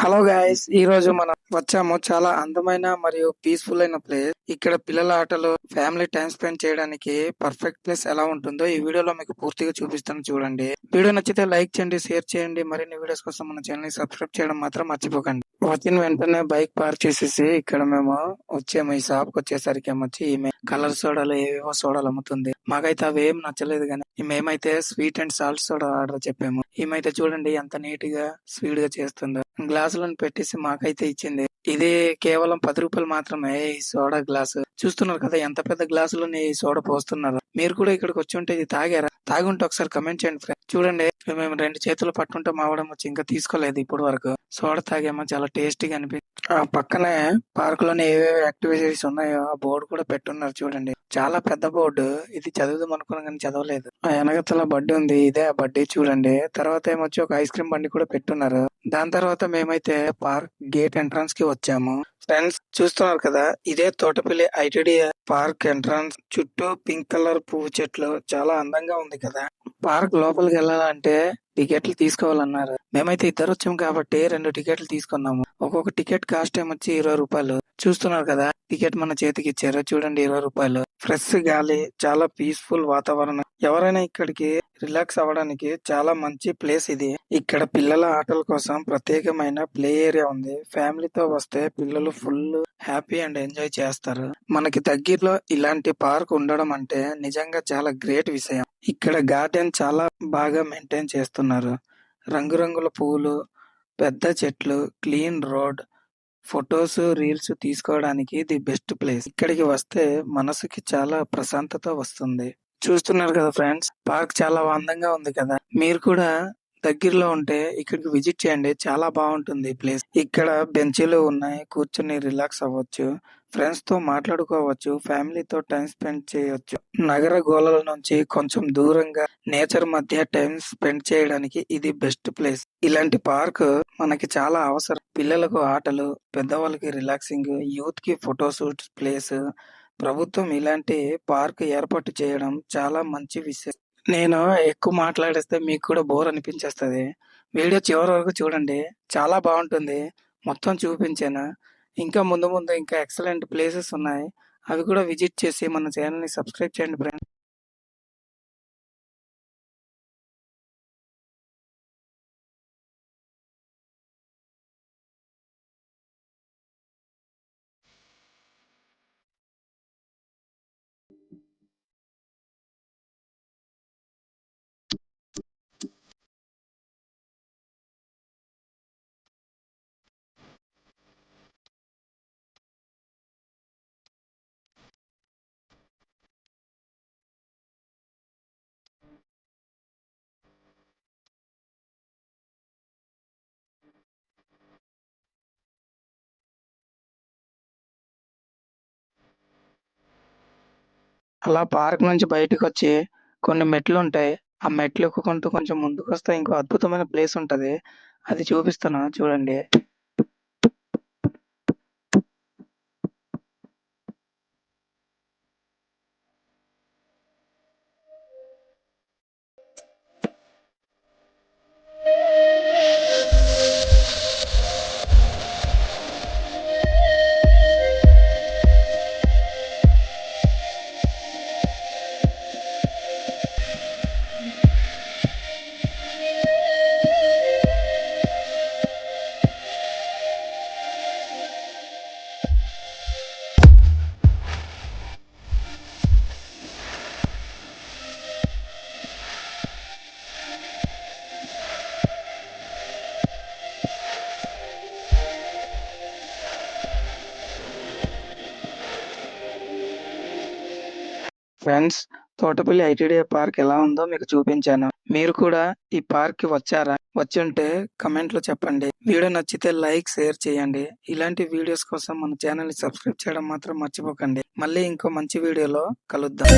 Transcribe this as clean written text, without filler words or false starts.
Hello guys, ఈ రోజు మనం వచ్చాము చాలా అందమైన మరియు పీస్ఫుల్ అయిన ప్లేస్. ఇక్కడ పిల్లల ఆటలు, ఫ్యామిలీ టైం స్పెండ్ చేయడానికి పర్ఫెక్ట్ ప్లేస్ ఎలా ఉంటుందో ఈ వీడియోలో మీకు పూర్తిగా చూపిస్తాను చూడండి. వీడియో నచ్చితే లైక్ చేయండి, షేర్ చేయండి. మరిన్ని వీడియోస్ కోసం మన ఛానల్ ని సబ్స్క్రైబ్ చేయడం మాత్రం మర్చిపోకండి. వచ్చిన వెంటనే బైక్ పార్క్ చేసేసి ఇక్కడ మేము వచ్చాము. ఈ షాప్ కి వచ్చేసరికి ఏమొచ్చి ఈమె కలర్ సోడాలు ఏవేవో సోడాలు అమ్ముతుంది. మాకైతే అవి ఏం నచ్చలేదు కానీ మేమైతే sweet and salt soda order చెప్పాము. ఈమైతే చూడండి ఎంత నీట్ గా స్వీట్ గా చేస్తుందో. గ్లాసులను పెట్టేసి మాకైతే ఇచ్చింది. ఇది కేవలం 10 రూపాయలు మాత్రమే ఈ సోడా గ్లాసు. చూస్తున్నారు కదా ఎంత పెద్ద గ్లాసులోని ఈ సోడా పోస్తున్నారు. మీరు కూడా ఇక్కడికి వచ్చి ఉంటే ఇది తాగారా? తాగి ఉంటే ఒకసారి కమెంట్ చేయండి ఫ్రెండ్స్. చూడండి మేము 2 చేతులు పట్టుంటే మావడం వచ్చి ఇంకా తీసుకోలేదు ఇప్పటి వరకు. సోడా తాగేమో చాలా టేస్టీగా అనిపించింది. ఆ పక్కనే పార్క్ లోనే ఏవేవి యాక్టివిటీస్ ఉన్నాయో ఆ బోర్డు కూడా పెట్టున్నారు చూడండి. చాలా పెద్ద బోర్డు. ఇది చదువుదాం అనుకున్నా కానీ చదవలేదు. ఆ వెనకతల బడ్డీ ఉంది. ఇదే ఆ బడ్డీ చూడండి. తర్వాత ఏమొచ్చి ఒక ఐస్ క్రీమ్ బండి కూడా పెట్టున్నారు. దాని తర్వాత మేమైతే పార్క్ గేట్ ఎంట్రన్స్ కి వచ్చాము. ఫ్రెండ్స్ చూస్తున్నారు కదా, ఇదే తోటపల్లి ఐటీడీఏ పార్క్ ఎంట్రన్స్. చుట్టూ పింక్ కలర్ పువ్వు చెట్లు చాలా అందంగా ఉంది కదా. పార్క్ లోపలికి వెళ్ళాలంటే టికెట్లు తీసుకోవాలన్నారు. మేమైతే ఇద్దరు వచ్చాము కాబట్టి 2 టికెట్లు తీసుకున్నాము. ఒక్కొక్క టికెట్ కాస్ట్ ఏమొచ్చి 20 రూపాయలు. చూస్తున్నారు కదా, టికెట్ మన చేతికి ఇచ్చారు చూడండి, 20 రూపాయలు. ఫ్రెష్ గాలి, చాలా పీస్ఫుల్ వాతావరణం. ఎవరైనా ఇక్కడికి రిలాక్స్ అవ్వడానికి చాలా మంచి ప్లేస్ ఇది. ఇక్కడ పిల్లల ఆటల కోసం ప్రత్యేకమైన ప్లే ఏరియా ఉంది. ఫ్యామిలీతో వస్తే పిల్లలు ఫుల్ హ్యాపీ అండ్ ఎంజాయ్ చేస్తారు. మనకి దగ్గరలో ఇలాంటి పార్క్ ఉండడం అంటే నిజంగా చాలా గ్రేట్ విషయం. ఇక్కడ గార్డెన్ చాలా బాగా మెయింటైన్ చేస్తున్నారు. రంగురంగుల పువ్వులు, పెద్ద చెట్లు, క్లీన్ రోడ్, ఫొటోస్, రీల్స్ తీసుకోవడానికి ది బెస్ట్ ప్లేస్. ఇక్కడికి వస్తే మనసుకి చాలా ప్రశాంతత వస్తుంది. చూస్తున్నారు కదా ఫ్రెండ్స్, పార్క్ చాలా అందంగా ఉంది కదా. మీరు కూడా దగ్గరలో ఉంటే ఇక్కడికి విజిట్ చేయండి. చాలా బాగుంటుంది ఈ ప్లేస్. ఇక్కడ బెంచీలు ఉన్నాయి, కూర్చొని రిలాక్స్ అవ్వచ్చు. ఫ్రెండ్స్ తో మాట్లాడుకోవచ్చు, ఫ్యామిలీతో టైం స్పెండ్ చేయొచ్చు. నగర గోళల నుంచి కొంచెం దూరంగా నేచర్ మధ్య టైం స్పెండ్ చేయడానికి ఇది బెస్ట్ ప్లేస్. ఇలాంటి పార్క్ మనకి చాలా అవసరం. పిల్లలకు ఆటలు, పెద్దవాళ్ళకి రిలాక్సింగ్, యూత్ కి ఫోటోషూట్ ప్లేస్. ప్రభుత్వం ఇలాంటి పార్క్ ఏర్పాటు చేయడం చాలా మంచి విషయం. నేను ఎక్కువ మాట్లాడేస్తే మీకు కూడా బోర్ అనిపించేస్తది. వీడియో చివరి వరకు చూడండి. చాలా బాగుంటుంది. మొత్తం చూపించాను. ఇంకా ముందు ముందు ఇంకా ఎక్సలెంట్ ప్లేసెస్ ఉన్నాయి. అవి కూడా విజిట్ చేసి మన ఛానల్ ని సబ్స్క్రైబ్ చేయండి ఫ్రెండ్స్. అలా పార్క్ నుంచి బయటకు వచ్చి కొన్ని మెట్లు ఉంటాయి. ఆ మెట్లు ఎక్కుకుంటూ కొంచెం ముందుకు వస్తే ఇంకో అద్భుతమైన ప్లేస్ ఉంటది. అది చూపిస్తాను చూడండి. ఫ్రెండ్స్, తోటపల్లి ఐటీడీఏ పార్క్ ఎలా ఉందో మీకు చూపించాను. మీరు కూడా ఈ పార్క్ కి వచ్చారా? వచ్చుంటే కమెంట్ లో చెప్పండి. వీడియో నచ్చితే లైక్, షేర్ చేయండి. ఇలాంటి వీడియోస్ కోసం మన ఛానల్ ని సబ్స్క్రైబ్ చేయడం మాత్రం మర్చిపోకండి. మళ్ళీ ఇంకో మంచి వీడియోలో కలుద్దాం.